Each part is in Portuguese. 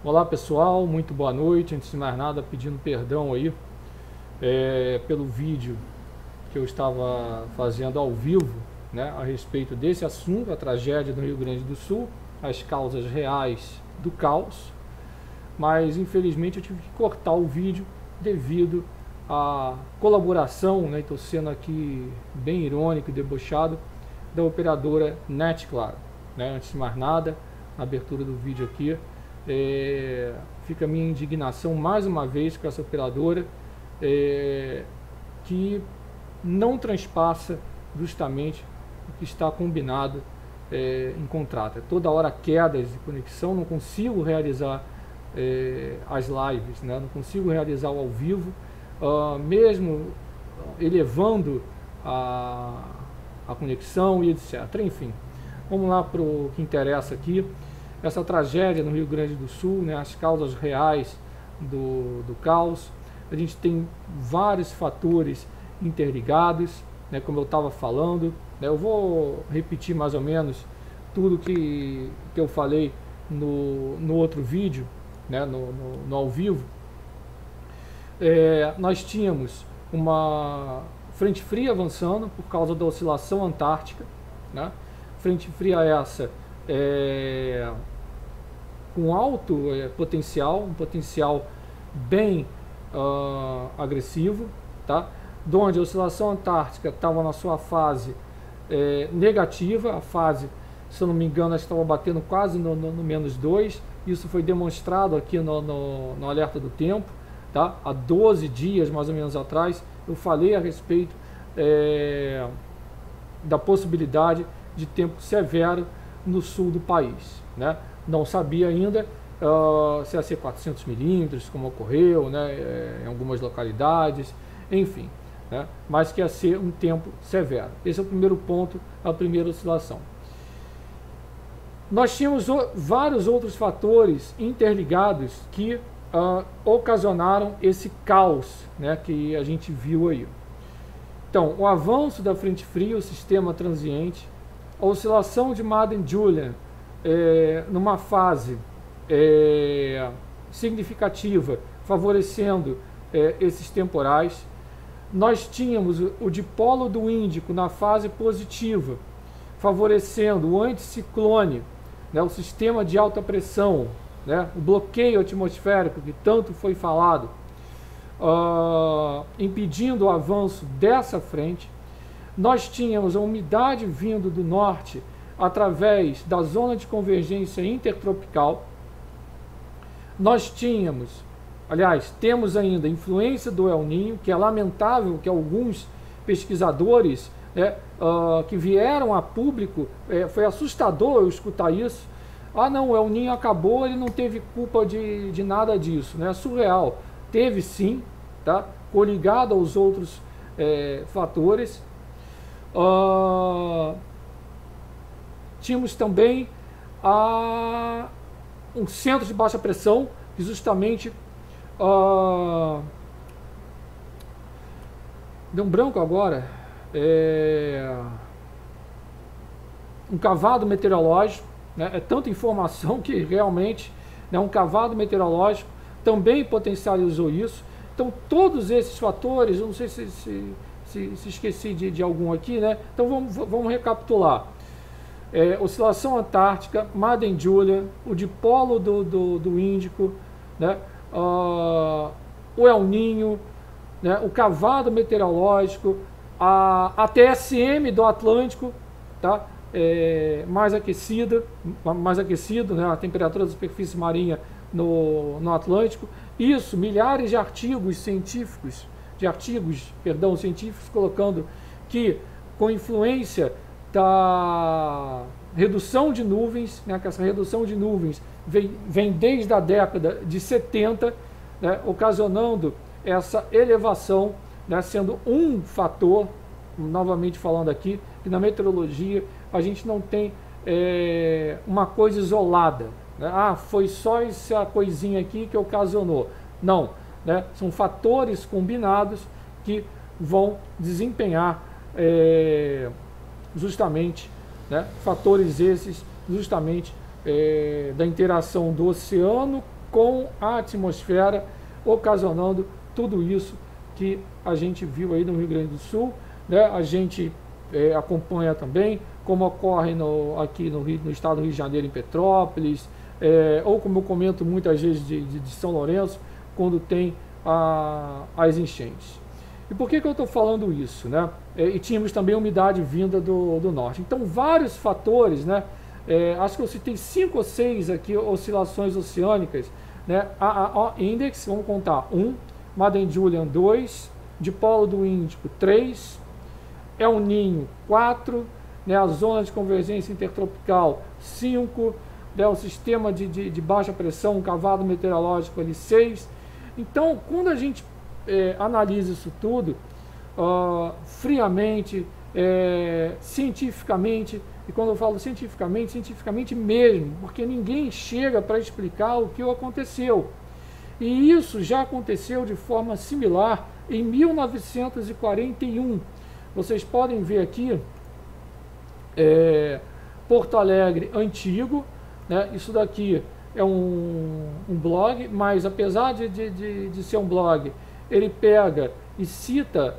Olá pessoal, muito boa noite. Antes de mais nada, pedindo perdão aí pelo vídeo que eu estava fazendo ao vivo, né, a respeito desse assunto, a tragédia do Rio Grande do Sul, as causas reais do caos, mas infelizmente eu tive que cortar o vídeo devido à colaboração, né, estou sendo aqui bem irônico e debochado, da operadora NetClaro, né. Antes de mais nada, na abertura do vídeo aqui, fica a minha indignação mais uma vez com essa operadora que não transpassa justamente o que está combinado em contrato. Toda hora quedas de conexão, não consigo realizar as lives, né? Não consigo realizar o ao vivo, mesmo elevando a conexão e etc. Enfim, vamos lá para o que interessa aqui. Essa tragédia no Rio Grande do Sul, né, as causas reais do caos. A gente tem vários fatores interligados, né, como eu estava falando, né. Eu vou repetir mais ou menos tudo que eu falei no outro vídeo, né, no ao vivo. Nós tínhamos uma frente fria avançando por causa da oscilação antártica, né. Frente fria essa com alto potencial, um potencial bem agressivo, tá? Onde a oscilação antártica estava na sua fase negativa, a fase, se eu não me engano, estava batendo quase no -2, isso foi demonstrado aqui no alerta do tempo, tá? Há 12 dias mais ou menos atrás, eu falei a respeito da possibilidade de tempo severo no sul do país, né? Não sabia ainda se ia ser 400 milímetros, como ocorreu, né, em algumas localidades, enfim, né, mas que ia ser um tempo severo. Esse é o primeiro ponto, a primeira oscilação. Nós tínhamos vários outros fatores interligados que ocasionaram esse caos, né, que a gente viu aí. Então, o avanço da frente fria, o sistema transiente, a oscilação de Madden-Julian numa fase significativa, favorecendo esses temporais. Nós tínhamos o dipolo do Índico na fase positiva, favorecendo o anticiclone, né, o sistema de alta pressão, né, o bloqueio atmosférico que tanto foi falado, impedindo o avanço dessa frente. Nós tínhamos a umidade vindo do norte através da zona de convergência intertropical. Nós tínhamos, aliás, temos ainda a influência do El Niño, que é lamentável que alguns pesquisadores que vieram a público, foi assustador eu escutar isso. Ah não, o El Niño acabou, ele não teve culpa de nada disso, né? Surreal. Teve sim, tá? Coligado aos outros fatores. Tínhamos também um centro de baixa pressão, que justamente deu um branco agora, um cavado meteorológico, né, é tanta informação que realmente, né, um cavado meteorológico também potencializou isso. Então todos esses fatores, eu não sei se esqueci de algum aqui, né? Então vamos recapitular. Oscilação antártica, Madden-Julian, o dipolo do Índico, né? O El Niño, né? O cavado meteorológico, a TSM do Atlântico, tá? Mais aquecido, né? A temperatura da superfície marinha no Atlântico. Isso, milhares de artigos científicos, científicos colocando que com influência da redução de nuvens, né, que essa redução de nuvens vem desde a década de 70, né, ocasionando essa elevação, né, sendo um fator, novamente falando aqui, que na meteorologia a gente não tem uma coisa isolada, né? Ah, foi só essa coisinha aqui que ocasionou. Não, né, são fatores combinados que vão desempenhar justamente, né, fatores esses justamente da interação do oceano com a atmosfera, ocasionando tudo isso que a gente viu aí no Rio Grande do Sul, né? A gente acompanha também como ocorre aqui no estado do Rio de Janeiro, em Petrópolis, ou como eu comento muitas vezes de São Lourenço, quando tem as enchentes. E por que eu estou falando isso, né? E tínhamos também umidade vinda do norte. Então, vários fatores, né? Acho que eu citei 5 ou 6 aqui oscilações oceânicas, né? A Index, vamos contar, 1, Madden-Julian 2, Dipolo do Índico 3, El Ninho 4, né? A zona de convergência intertropical 5, né? O sistema de baixa pressão, um cavado meteorológico ali 6. Então, quando a gente analisa isso tudo friamente, cientificamente, e quando eu falo cientificamente mesmo, porque ninguém chega para explicar o que aconteceu. E isso já aconteceu de forma similar em 1941. Vocês podem ver aqui Porto Alegre antigo, né? Isso daqui é um blog, mas apesar de ser um blog, ele pega e cita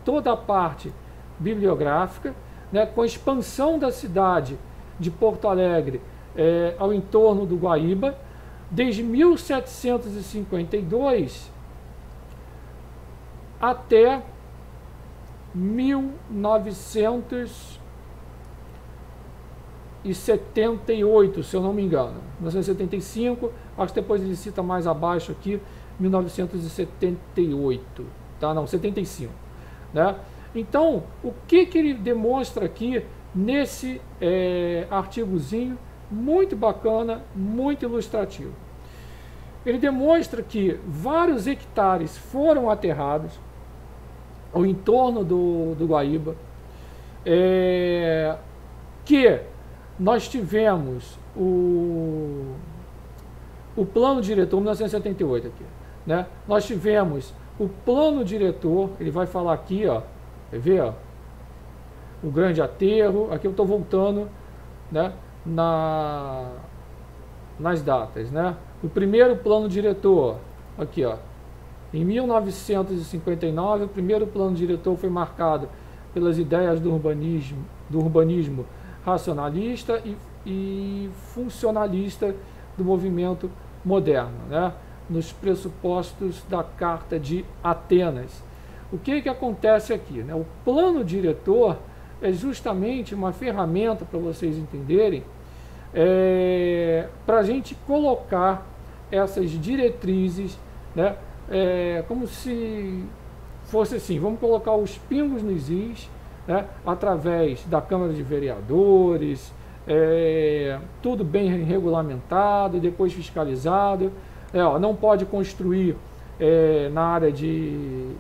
toda a parte bibliográfica, né, com a expansão da cidade de Porto Alegre ao entorno do Guaíba, desde 1752 até 1978, se eu não me engano, 1975, acho que depois ele cita mais abaixo aqui, 1978, tá? Não, 75, né? Então, o que ele demonstra aqui nesse artigozinho muito bacana, muito ilustrativo? Ele demonstra que vários hectares foram aterrados ao entorno do Guaíba, que nós tivemos o plano diretor, 1978 aqui, né? Nós tivemos o plano diretor, ele vai falar aqui, ó, quer ver, ó, o grande aterro, aqui eu estou voltando, né, nas datas, né? O primeiro plano diretor, aqui, ó, em 1959, o primeiro plano diretor foi marcado pelas ideias do urbanismo racionalista e funcionalista do movimento moderno, né? Nos pressupostos da Carta de Atenas. O que acontece aqui, né? O plano diretor é justamente uma ferramenta, para vocês entenderem, para a gente colocar essas diretrizes, né? Como se fosse assim, vamos colocar os pingos nos is, né? Através da Câmara de Vereadores, tudo bem regulamentado, depois fiscalizado. Não pode construir na área de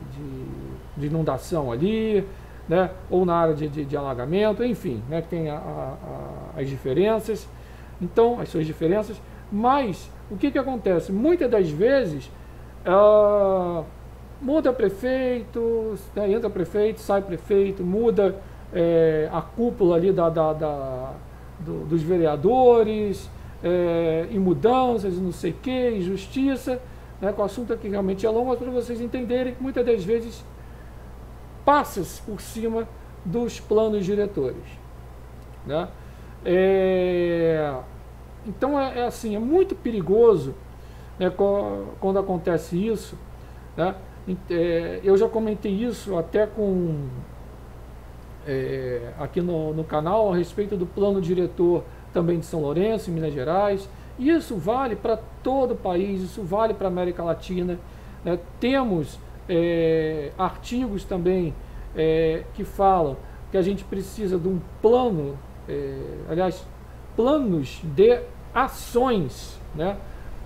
inundação ali, né? Ou na área de alagamento, enfim, né? Tem as diferenças, então, as suas diferenças. Mas o que acontece? Muitas das vezes muda prefeito, né? Entra prefeito, sai prefeito, muda a cúpula ali dos vereadores, e mudanças, não sei o que, justiça, né? O assunto aqui realmente é longo, mas para vocês entenderem, muitas das vezes passa-se por cima dos planos diretores, né? Então assim, é muito perigoso, né, quando acontece isso, né? Eu já comentei isso até aqui no canal a respeito do plano diretor também de São Lourenço, em Minas Gerais. Isso vale para todo o país, isso vale para a América Latina, né? Temos artigos também que falam que a gente precisa de um plano, aliás, planos de ações, né?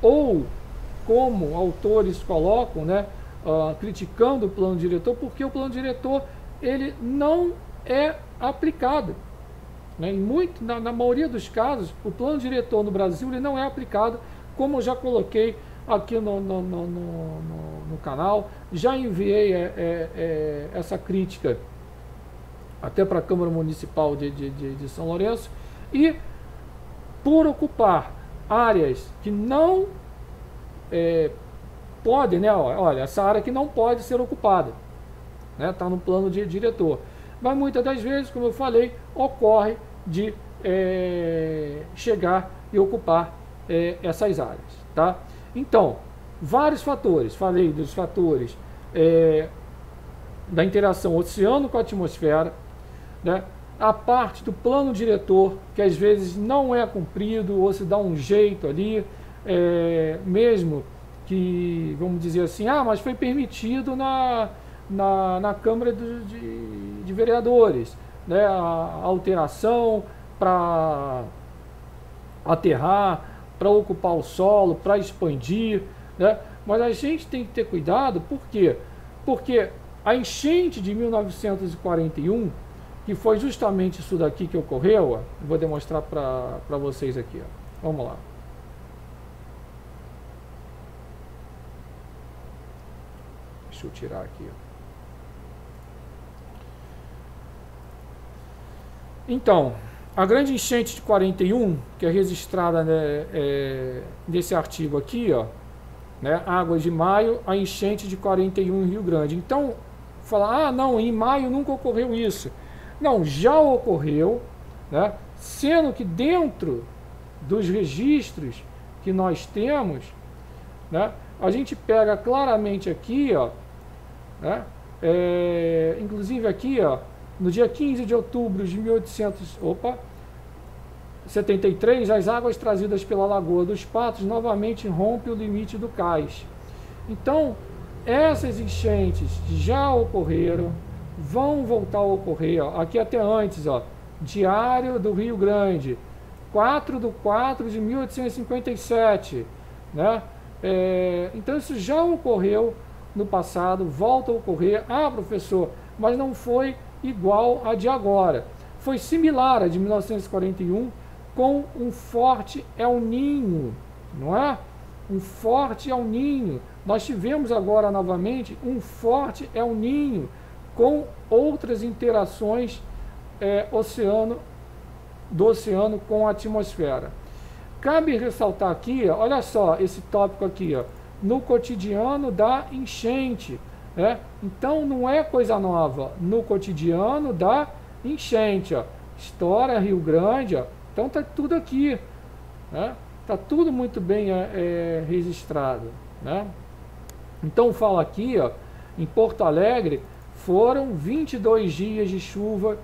Ou como autores colocam, né, criticando o plano diretor, porque o plano diretor ele não é aplicado, né? Na maioria dos casos, o plano diretor no Brasil ele não é aplicado, como eu já coloquei aqui no canal, já enviei essa crítica até para a Câmara Municipal de São Lourenço, e por ocupar áreas que não podem, né? Olha, essa área aqui não pode ser ocupada, né? Está no plano de diretor. Mas muitas das vezes, como eu falei, ocorre de chegar e ocupar essas áreas, tá? Então, vários fatores, falei dos fatores da interação oceano com a atmosfera, né? A parte do plano diretor, que às vezes não é cumprido ou se dá um jeito ali, mesmo que, vamos dizer assim, mas foi permitido na Câmara de Vereadores, né? A alteração para aterrar, para ocupar o solo, para expandir, né? Mas a gente tem que ter cuidado, por quê? Porque a enchente de 1941, que foi justamente isso daqui que ocorreu, ó, vou demonstrar para vocês aqui, ó. Vamos lá. Deixa eu tirar aqui, ó. Então, a grande enchente de 41, que é registrada, né, nesse artigo aqui, ó, né, Águas de Maio, a enchente de 41 em Rio Grande. Então, falar, não, em maio nunca ocorreu isso. Não, já ocorreu, né, sendo que dentro dos registros que nós temos, né, a gente pega claramente aqui, ó, né, inclusive aqui, ó, no dia 15 de outubro de 1873, as águas trazidas pela Lagoa dos Patos novamente rompem o limite do cais. Então, essas enchentes já ocorreram, vão voltar a ocorrer, ó, aqui até antes, ó, Diário do Rio Grande, 4/4/1857, né? Então, isso já ocorreu no passado, volta a ocorrer. Professor, mas não foi igual a de agora. Foi similar a de 1941, com um forte El Niño, não é? Um forte El Niño. Nós tivemos agora novamente um forte El Niño, com outras interações do oceano com a atmosfera. Cabe ressaltar aqui, olha só esse tópico aqui, ó, no cotidiano da enchente. Então não é coisa nova, no cotidiano da enchente, ó, História Rio Grande, ó, então está tudo aqui, né? Está tudo muito bem registrado, né? Então fala aqui, ó, em Porto Alegre foram 22 dias de chuva,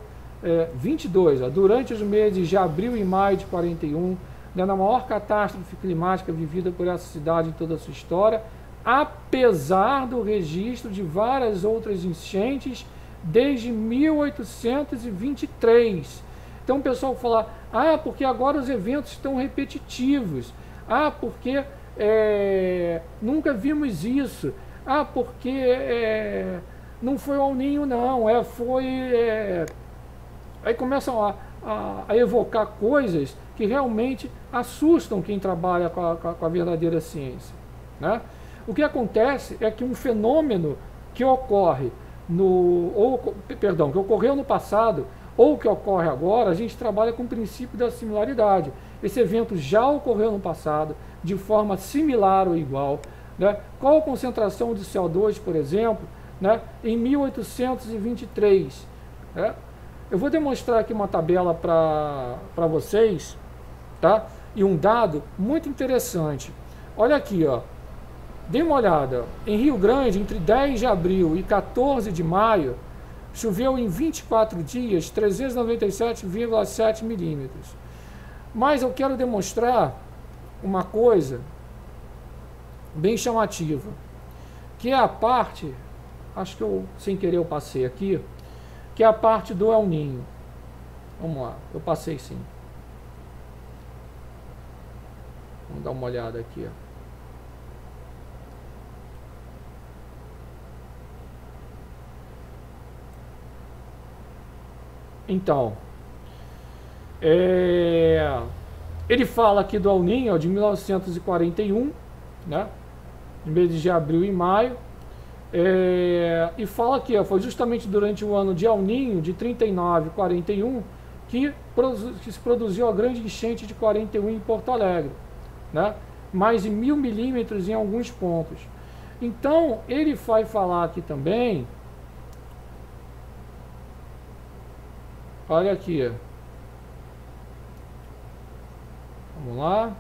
22, ó, durante os meses de abril e maio de 41, né, na maior catástrofe climática vivida por essa cidade em toda a sua história, apesar do registro de várias outras enchentes desde 1823. Então o pessoal fala, porque agora os eventos estão repetitivos, porque nunca vimos isso, porque não foi o El Niño não, aí começam a evocar coisas que realmente assustam quem trabalha com a verdadeira ciência, né? O que acontece é que um fenômeno que ocorre que ocorreu no passado ou que ocorre agora, a gente trabalha com o princípio da similaridade. Esse evento já ocorreu no passado, de forma similar ou igual, né? Qual a concentração de CO2, por exemplo, né, em 1823? Né? Eu vou demonstrar aqui uma tabela para vocês, tá? E um dado muito interessante. Olha aqui, ó. Dê uma olhada, em Rio Grande, entre 10 de abril e 14 de maio, choveu em 24 dias 397,7 milímetros. Mas eu quero demonstrar uma coisa bem chamativa, que é a parte, acho que eu sem querer eu passei aqui, que é a parte do El Niño. Vamos lá, eu passei sim. Vamos dar uma olhada aqui, ó. Então, ele fala aqui do El Niño de 1941, né, de meses de abril e maio, e fala aqui, ó, foi justamente durante o ano de El Niño de 39 e 41 que se produziu a grande enchente de 41 em Porto Alegre, né? mais de 1000 milímetros em alguns pontos. Então, ele vai falar aqui também, olha aqui, vamos lá,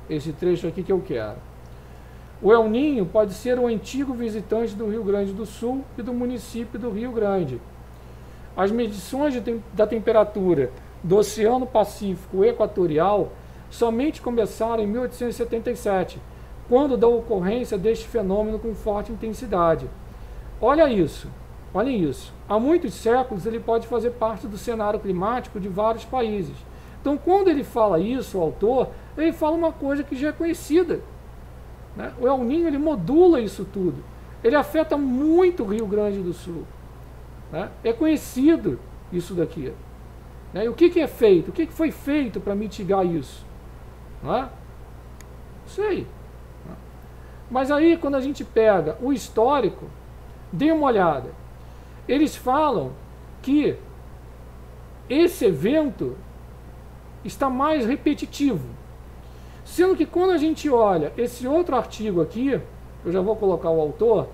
esse trecho aqui que eu quero. O El Ninho pode ser um antigo visitante do Rio Grande do Sul e do município do Rio Grande. As medições da temperatura do Oceano Pacífico Equatorial somente começaram em 1877, quando da ocorrência deste fenômeno com forte intensidade. Olha isso, olhem isso. Há muitos séculos ele pode fazer parte do cenário climático de vários países. Então, quando ele fala isso, o autor, ele fala uma coisa que já é conhecida, né? O El Ninho, ele modula isso tudo. Ele afeta muito o Rio Grande do Sul, né? É conhecido isso daqui, né? E o que é feito? O que foi feito para mitigar isso? Não é? Não sei. Mas aí, quando a gente pega o histórico, dê uma olhada. Eles falam que esse evento está mais repetitivo. Sendo que quando a gente olha esse outro artigo aqui, eu já vou colocar o autor,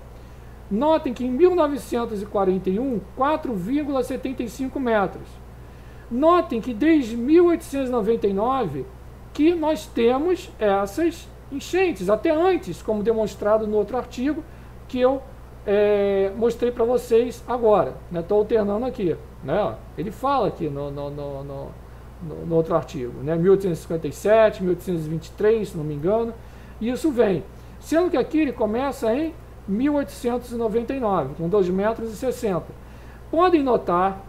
notem que em 1941, 4,75 metros. Notem que desde 1899 que nós temos essas enchentes, até antes, como demonstrado no outro artigo que eu mostrei para vocês agora. Estou alternando aqui, né? Ele fala aqui no outro artigo, né? 1857, 1823, se não me engano, e isso vem. Sendo que aqui ele começa em 1899, com 2,60 metros. Podem notar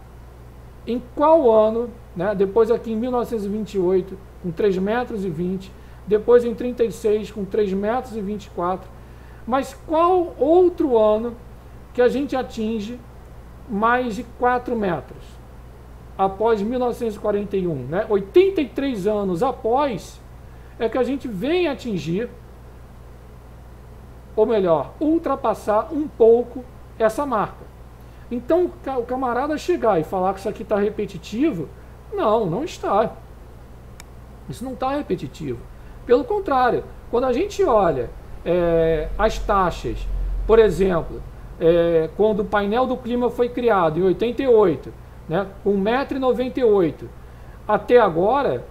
em qual ano, né? Depois aqui em 1928, com 3,20 metros, depois em 36, com 3,24 metros, mas qual outro ano que a gente atinge mais de 4 metros? Após 1941, né? 83 anos após, é que a gente vem atingir, ou melhor, ultrapassar um pouco essa marca. Então, o camarada chegar e falar que isso aqui está repetitivo, não está. Isso não está repetitivo. Pelo contrário, quando a gente olha as taxas, por exemplo, quando o painel do clima foi criado, em 88, né, com 1,98 m, até agora,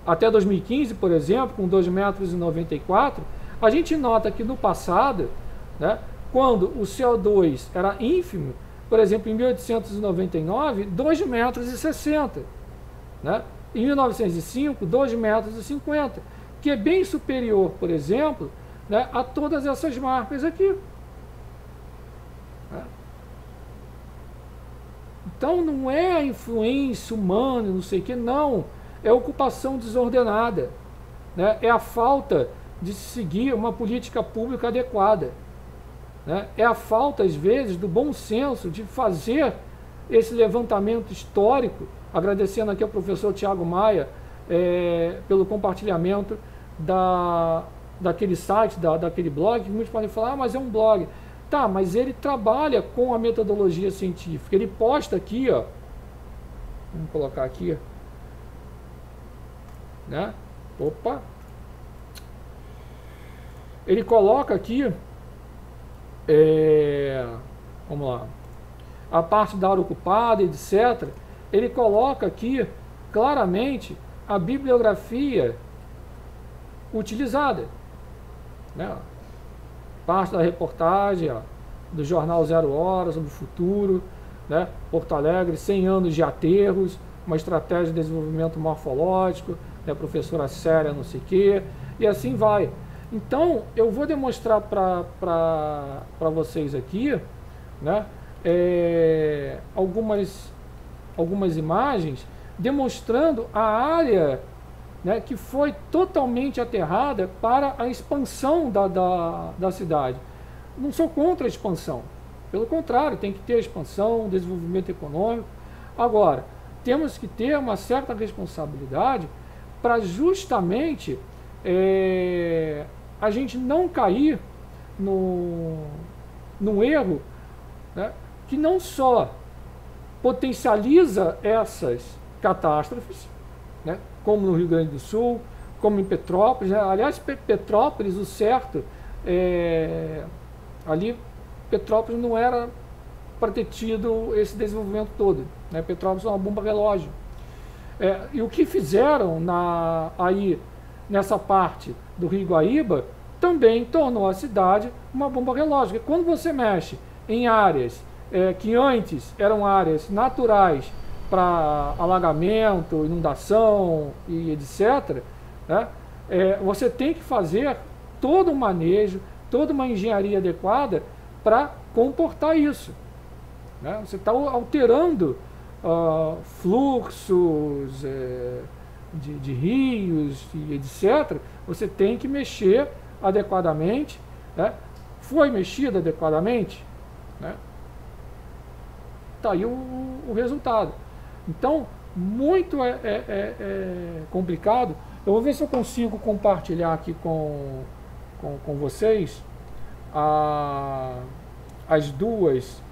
até 2015, por exemplo, com 2,94 m, a gente nota que no passado, né, quando o CO2 era ínfimo, por exemplo, em 1899, 2,60 metros, né? Em 1905, 2,50 metros, que é bem superior, por exemplo, né, a todas essas marcas aqui. Então não é a influência humana, não sei o que, não. É a ocupação desordenada, né? É a falta de seguir uma política pública adequada, né? É a falta, às vezes, do bom senso de fazer esse levantamento histórico, agradecendo aqui ao professor Tiago Maia pelo compartilhamento daquele site, daquele blog, que muitos podem falar, mas é um blog. Tá, mas ele trabalha com a metodologia científica. Ele posta aqui, ó. Vamos colocar aqui, né? Opa! Ele coloca aqui, vamos lá, a parte da área ocupada, etc. Ele coloca aqui claramente a bibliografia utilizada, né? Parte da reportagem, ó, do jornal 0 Hora sobre o futuro, né? Porto Alegre, 100 anos de aterros, uma estratégia de desenvolvimento morfológico, né? Professora séria, não sei o quê, e assim vai. Então, eu vou demonstrar para vocês aqui, né? Algumas imagens demonstrando a área, né, que foi totalmente aterrada para a expansão da cidade. Não sou contra a expansão, pelo contrário, tem que ter expansão, desenvolvimento econômico. Agora, temos que ter uma certa responsabilidade para justamente a gente não cair no erro, né, que não só potencializa essas catástrofes, né, como no Rio Grande do Sul, como em Petrópolis, né? Aliás, Petrópolis, o certo, ali Petrópolis não era para ter tido esse desenvolvimento todo, né? Petrópolis é uma bomba relógio. E o que fizeram aí nessa parte do Rio Guaíba também tornou a cidade uma bomba relógio. Porque quando você mexe em áreas que antes eram áreas naturais para alagamento, inundação e etc., né? Você tem que fazer todo um manejo, toda uma engenharia adequada para comportar isso, né? Você está alterando fluxos de rios e etc. Você tem que mexer adequadamente, né? Foi mexido adequadamente, né? Tá aí o resultado. Então, muito complicado. Eu vou ver se eu consigo compartilhar aqui com vocês as duas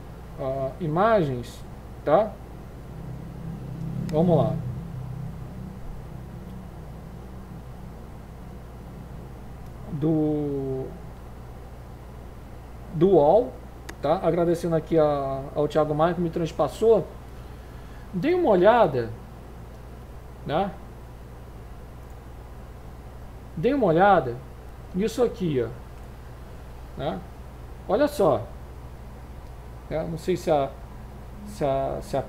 imagens, tá? Vamos lá. Do UOL, tá? Agradecendo aqui ao Thiago Maia que me transpassou. Dê uma olhada, né? Dê uma olhada nisso aqui, ó, né? Olha só. Não sei se a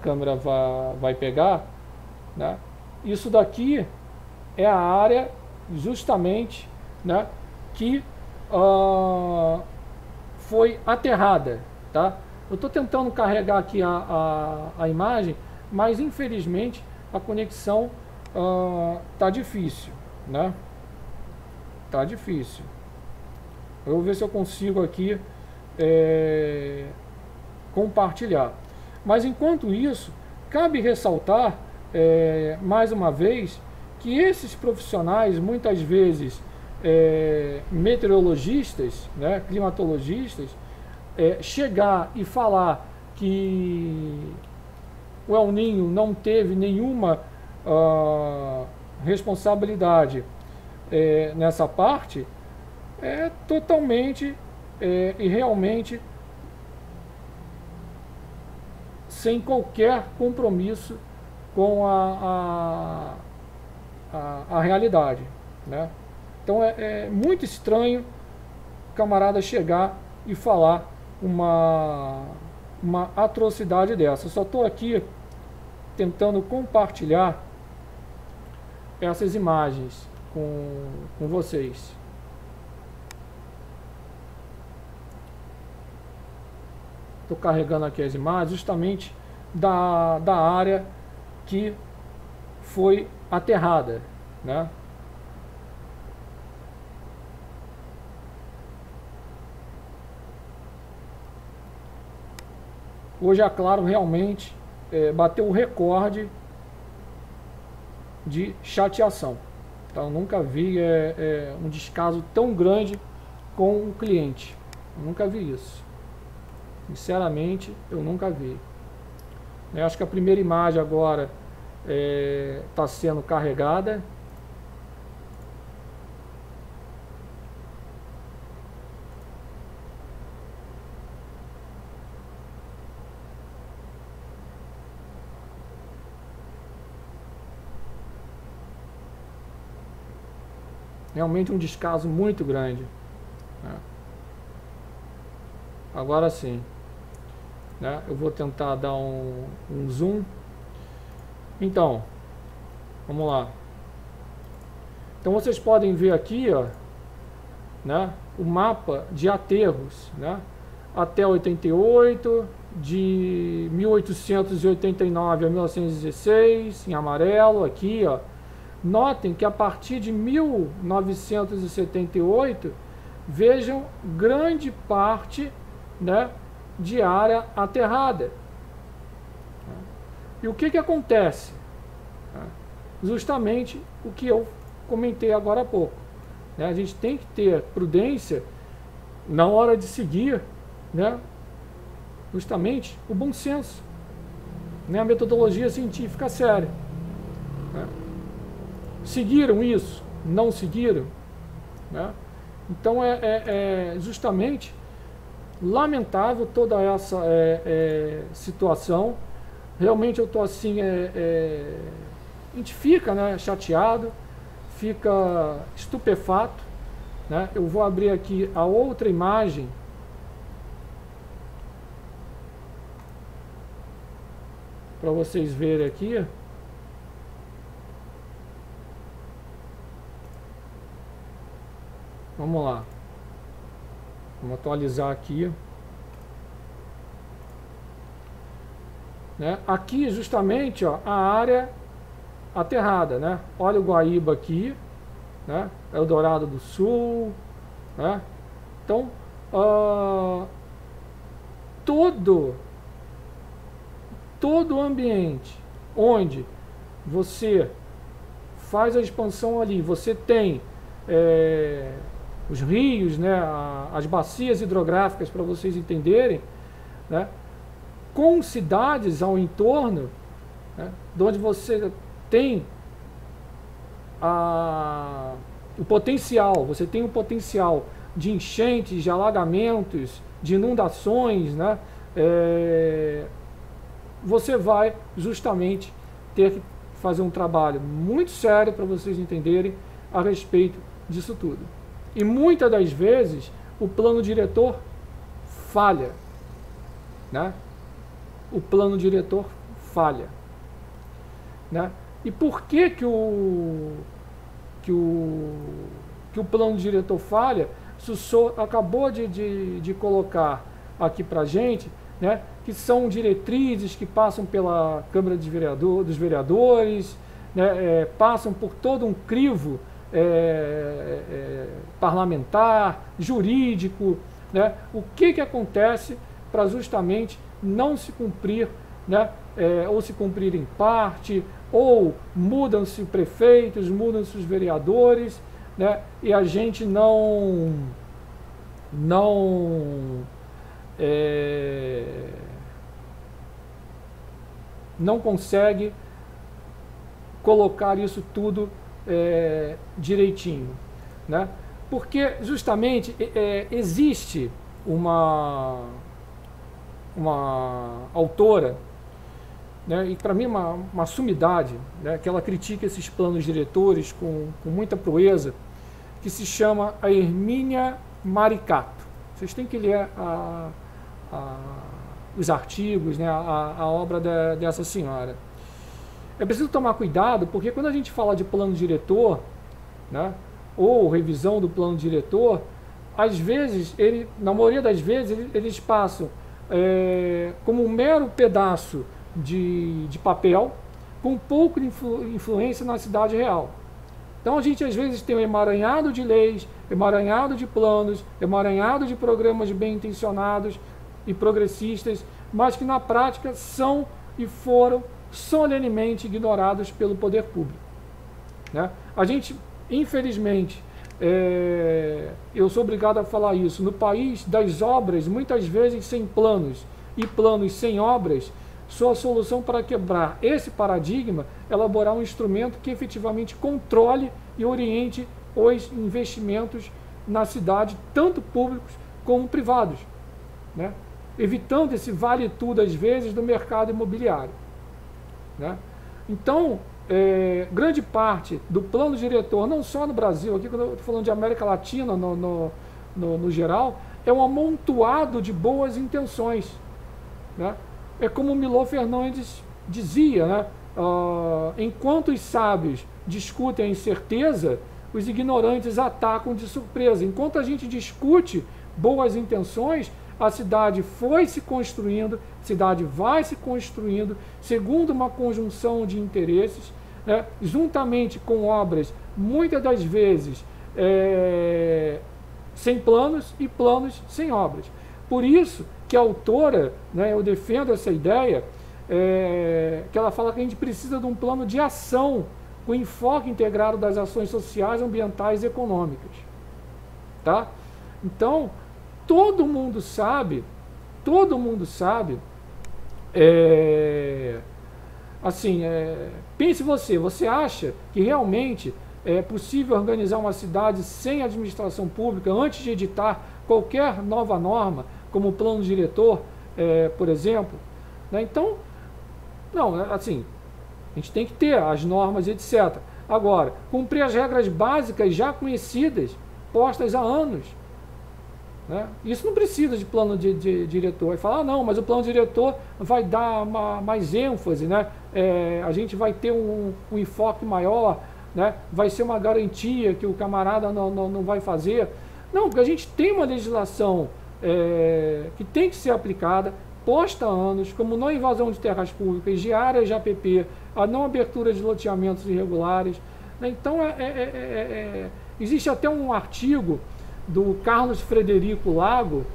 câmera vai pegar, né? Isso daqui é a área justamente, né, que foi aterrada, tá? Eu estou tentando carregar aqui a imagem, mas infelizmente a conexão tá difícil, né? Tá difícil. Eu vou ver se eu consigo aqui compartilhar. Mas enquanto isso, cabe ressaltar mais uma vez que esses profissionais, muitas vezes meteorologistas, né, climatologistas, chegar e falar que o El Niño não teve nenhuma responsabilidade nessa parte, é totalmente e realmente sem qualquer compromisso com a realidade, né? Então é muito estranho o camarada chegar e falar uma atrocidade dessa. Eu só estou aqui tentando compartilhar essas imagens com vocês. Estou carregando aqui as imagens justamente da área que foi aterrada, né? Hoje a Claro realmente bateu o recorde de chateação. Então, eu nunca vi um descaso tão grande com o cliente. Eu nunca vi isso. Sinceramente, eu nunca vi. Eu acho que a primeira imagem agora está sendo carregada. Realmente um descaso muito grande, né? Agora sim, né? Eu vou tentar dar um zoom. Então, vamos lá. Então vocês podem ver aqui, ó, né, o mapa de aterros, né, até 88, de 1889 a 1916, em amarelo aqui, ó. Notem que a partir de 1978, vejam grande parte, né, de área aterrada. E o que acontece? Justamente o que eu comentei agora há pouco, né? A gente tem que ter prudência na hora de seguir, né, justamente o bom senso, né, a metodologia científica séria, né? Seguiram isso? não seguiram, né? Então é justamente lamentável toda essa situação. Realmente eu estou assim, a gente fica, né, chateado, fica estupefato, né? Eu vou abrir aqui a outra imagem para vocês verem aqui. Vamos lá. Vamos atualizar aqui. Né? Aqui justamente, ó, a área aterrada, né? Olha o Guaíba aqui, né? Eldorado do Sul, né? Então, todo o ambiente onde você faz a expansão ali, você tem os rios, né, as bacias hidrográficas, para vocês entenderem, né, com cidades ao entorno, né, onde você tem o potencial, você tem o potencial de enchentes, de alagamentos, de inundações, né, você vai justamente ter que fazer um trabalho muito sério para vocês entenderem a respeito disso tudo. E muitas das vezes o plano diretor falha, né? O plano diretor falha, né? E por que o plano diretor falha? O senhor acabou de colocar aqui para a gente, né? Que são diretrizes que passam pela Câmara dos Vereadores, né? Passam por todo um crivo parlamentar, jurídico, né? O que acontece para justamente não se cumprir, né? Ou se cumprir em parte, ou mudam-se prefeitos, mudam-se os vereadores, né? E a gente não consegue colocar isso tudo direitinho, né? Porque justamente existe uma autora, né, e para mim uma sumidade, né, que ela critica esses planos diretores com muita proeza, que se chama a Hermínia Maricato. Vocês têm que ler os artigos, né, a obra dessa senhora. É preciso tomar cuidado, porque quando a gente fala de plano diretor, né, ou revisão do plano diretor, às vezes, na maioria das vezes, eles passam como um mero pedaço de papel, com pouco de influência na cidade real. Então a gente às vezes tem um emaranhado de leis, emaranhado de planos, emaranhado de programas bem intencionados e progressistas, mas que na prática são e foram solenemente ignorados pelo poder público, né? A gente, infelizmente, eu sou obrigado a falar isso, no país das obras, muitas vezes sem planos e planos sem obras, sua solução para quebrar esse paradigma é elaborar um instrumento que efetivamente controle e oriente os investimentos na cidade, tanto públicos como privados, né? Evitando esse vale tudo às vezes do mercado imobiliário, né? Então, grande parte do plano diretor, não só no Brasil, aqui quando eu estou falando de América Latina no geral, é um amontoado de boas intenções, né? É como o Milor Fernandes dizia, né? Enquanto os sábios discutem a incerteza, os ignorantes atacam de surpresa. Enquanto a gente discute boas intenções, a cidade foi se construindo, a cidade vai se construindo, segundo uma conjunção de interesses, né, juntamente com obras, muitas das vezes, sem planos e planos sem obras. Por isso que a autora, né, eu defendo essa ideia, que ela fala que a gente precisa de um plano de ação com enfoque integrado das ações sociais, ambientais e econômicas. Tá? Então, todo mundo sabe, assim, pense você acha que realmente é possível organizar uma cidade sem administração pública antes de editar qualquer nova norma, como o plano diretor, por exemplo, né? Então, não, assim, a gente tem que ter as normas, etc. Agora, cumprir as regras básicas já conhecidas, postas há anos, né? Isso não precisa de plano de diretor. Vai falar, não, mas o plano diretor vai dar mais ênfase, né? A gente vai ter um enfoque maior, né? Vai ser uma garantia que o camarada não vai fazer. Não, porque a gente tem uma legislação que tem que ser aplicada, posta há anos, como não invasão de terras públicas, de áreas de APP, a não abertura de loteamentos irregulares, né? Então, existe até um artigo do Carlos Frederico Lago,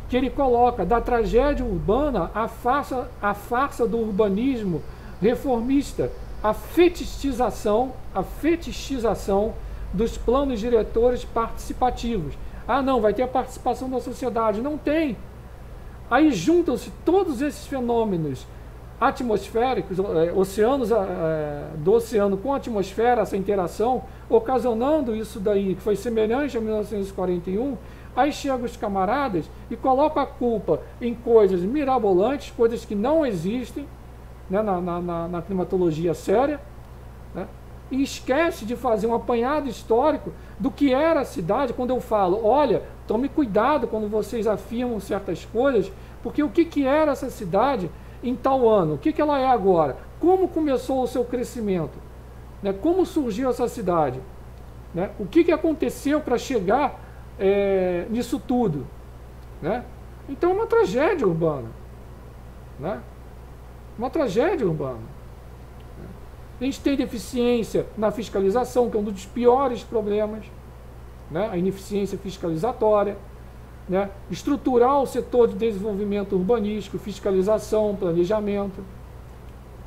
que ele coloca: da tragédia urbana à farsa do urbanismo reformista, a fetichização dos planos diretores participativos. Ah, não, vai ter a participação da sociedade. Não tem. Aí juntam-se todos esses fenômenos atmosféricos, oceanos, do oceano com a atmosfera, essa interação, ocasionando isso daí, que foi semelhante a 1941, aí chegam os camaradas e colocam a culpa em coisas mirabolantes, coisas que não existem, né, na climatologia séria, né, e esquece de fazer um apanhado histórico do que era a cidade. Quando eu falo, olha, tome cuidado quando vocês afirmam certas coisas, porque o que era essa cidade em tal ano, o que ela é agora, como começou o seu crescimento, né? Como surgiu essa cidade, né? O que aconteceu para chegar nisso tudo, né? Então é uma tragédia urbana, né? Uma tragédia urbana. A gente tem deficiência na fiscalização, que é um dos piores problemas, né? A ineficiência fiscalizatória, né? Estruturar o setor de desenvolvimento urbanístico, fiscalização, planejamento,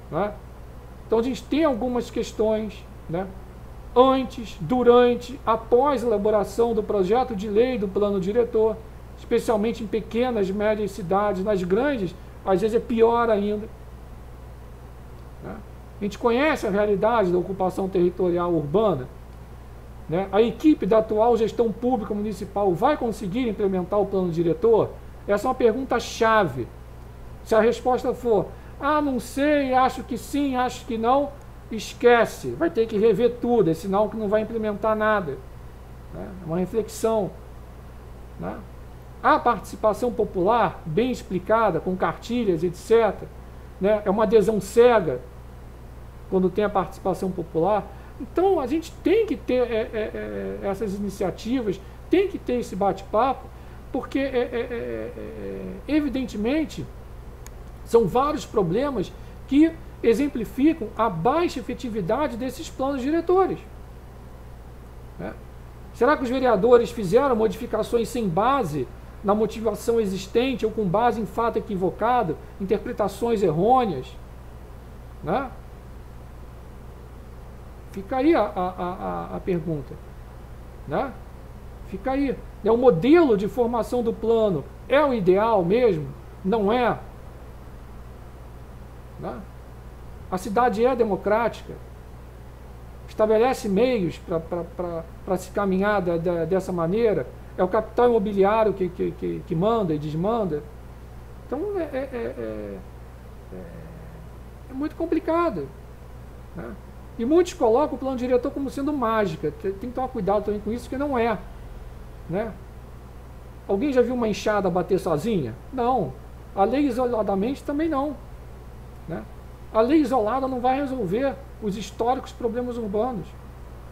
né? Então a gente tem algumas questões, né? Antes, durante, após a elaboração do projeto de lei do plano diretor, especialmente em pequenas e médias cidades. Nas grandes, às vezes é pior ainda, né? A gente conhece a realidade da ocupação territorial urbana, né? A equipe da atual gestão pública municipal vai conseguir implementar o plano diretor? Essa é uma pergunta-chave. Se a resposta for, não sei, acho que sim, acho que não, esquece, vai ter que rever tudo, é sinal que não vai implementar nada, né? É uma reflexão, né? A participação popular, bem explicada, com cartilhas, etc., né? É uma adesão cega quando tem a participação popular. Então, a gente tem que ter essas iniciativas, tem que ter esse bate-papo, porque, evidentemente, são vários problemas que exemplificam a baixa efetividade desses planos diretores, né? Será que os vereadores fizeram modificações sem base na motivação existente ou com base em fato equivocado, interpretações errôneas, né? Fica aí a pergunta, né? Fica aí. O modelo de formação do plano é o ideal mesmo? Não é? Né? A cidade é democrática? Estabelece meios para se caminhar dessa maneira? É o capital imobiliário que manda e desmanda? Então é muito complicado, né? E muitos colocam o plano diretor como sendo mágica. Tem que tomar cuidado também com isso, que não é, né? Alguém já viu uma enxada bater sozinha? Não. A lei isoladamente também não, né? A lei isolada não vai resolver os históricos problemas urbanos.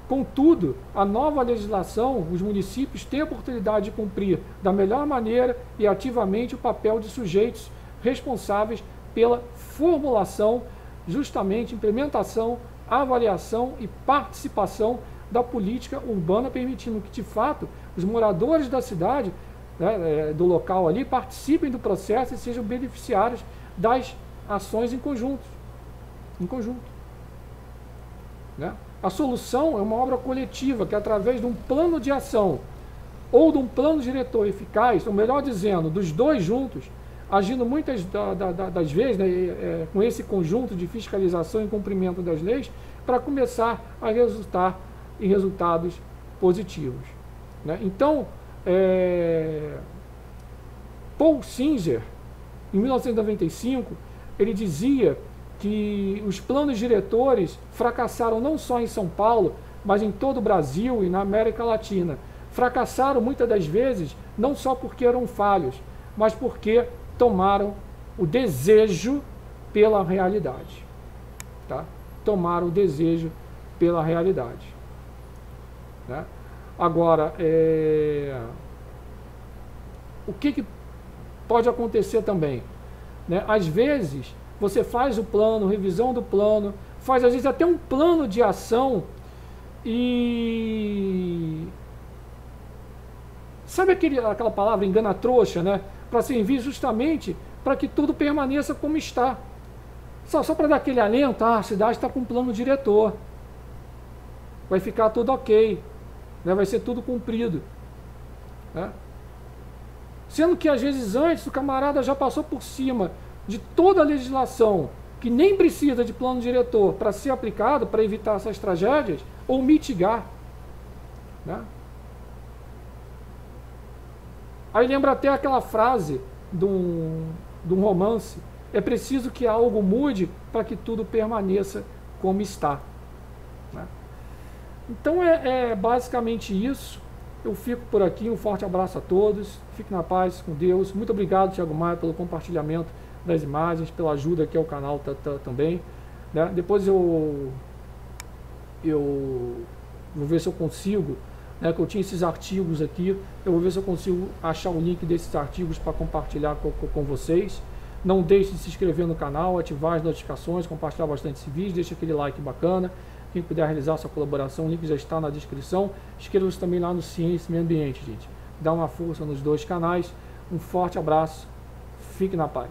Contudo, a nova legislação, os municípios têm a oportunidade de cumprir da melhor maneira e ativamente o papel de sujeitos responsáveis pela formulação, justamente implementação, avaliação e participação da política urbana, permitindo que, de fato, os moradores da cidade, né, do local ali, participem do processo e sejam beneficiários das ações em conjunto. Né? A solução é uma obra coletiva que, através de um plano de ação ou de um plano diretor eficaz, ou melhor dizendo, dos dois juntos, agindo muitas das vezes, né, com esse conjunto de fiscalização e cumprimento das leis, para começar a resultar em resultados positivos, né? Então, Paul Singer, em 1995, ele dizia que os planos diretores fracassaram não só em São Paulo, mas em todo o Brasil e na América Latina. Fracassaram muitas das vezes não só porque eram falhos, mas porque tomaram o desejo pela realidade, tá? Tomaram o desejo pela realidade, né? Agora, o que pode acontecer também, né? Às vezes, você faz o plano, revisão do plano, faz às vezes até um plano de ação e... Sabe aquela palavra engana-trouxa, né? Para servir justamente para que tudo permaneça como está. Só para dar aquele alento, a cidade está com um plano diretor. Vai ficar tudo ok, né? Vai ser tudo cumprido, né? Sendo que às vezes antes o camarada já passou por cima de toda a legislação que nem precisa de plano diretor para ser aplicado, para evitar essas tragédias ou mitigar, né? Aí lembra até aquela frase de um romance: é preciso que algo mude para que tudo permaneça como está, né? Então é basicamente isso. Eu fico por aqui, um forte abraço a todos, fique na paz com Deus. Muito obrigado, Thiago Maia, pelo compartilhamento das imagens, pela ajuda aqui ao canal também, né? Depois eu vou ver se eu consigo, né, que eu tinha esses artigos aqui, eu vou ver se eu consigo achar o link desses artigos para compartilhar com vocês. Não deixe de se inscrever no canal, ativar as notificações, compartilhar bastante esse vídeo, deixa aquele like bacana. Quem puder realizar sua colaboração, o link já está na descrição. Inscreva-se também lá no Ciência e Meio Ambiente, gente. Dá uma força nos dois canais. Um forte abraço, fique na paz.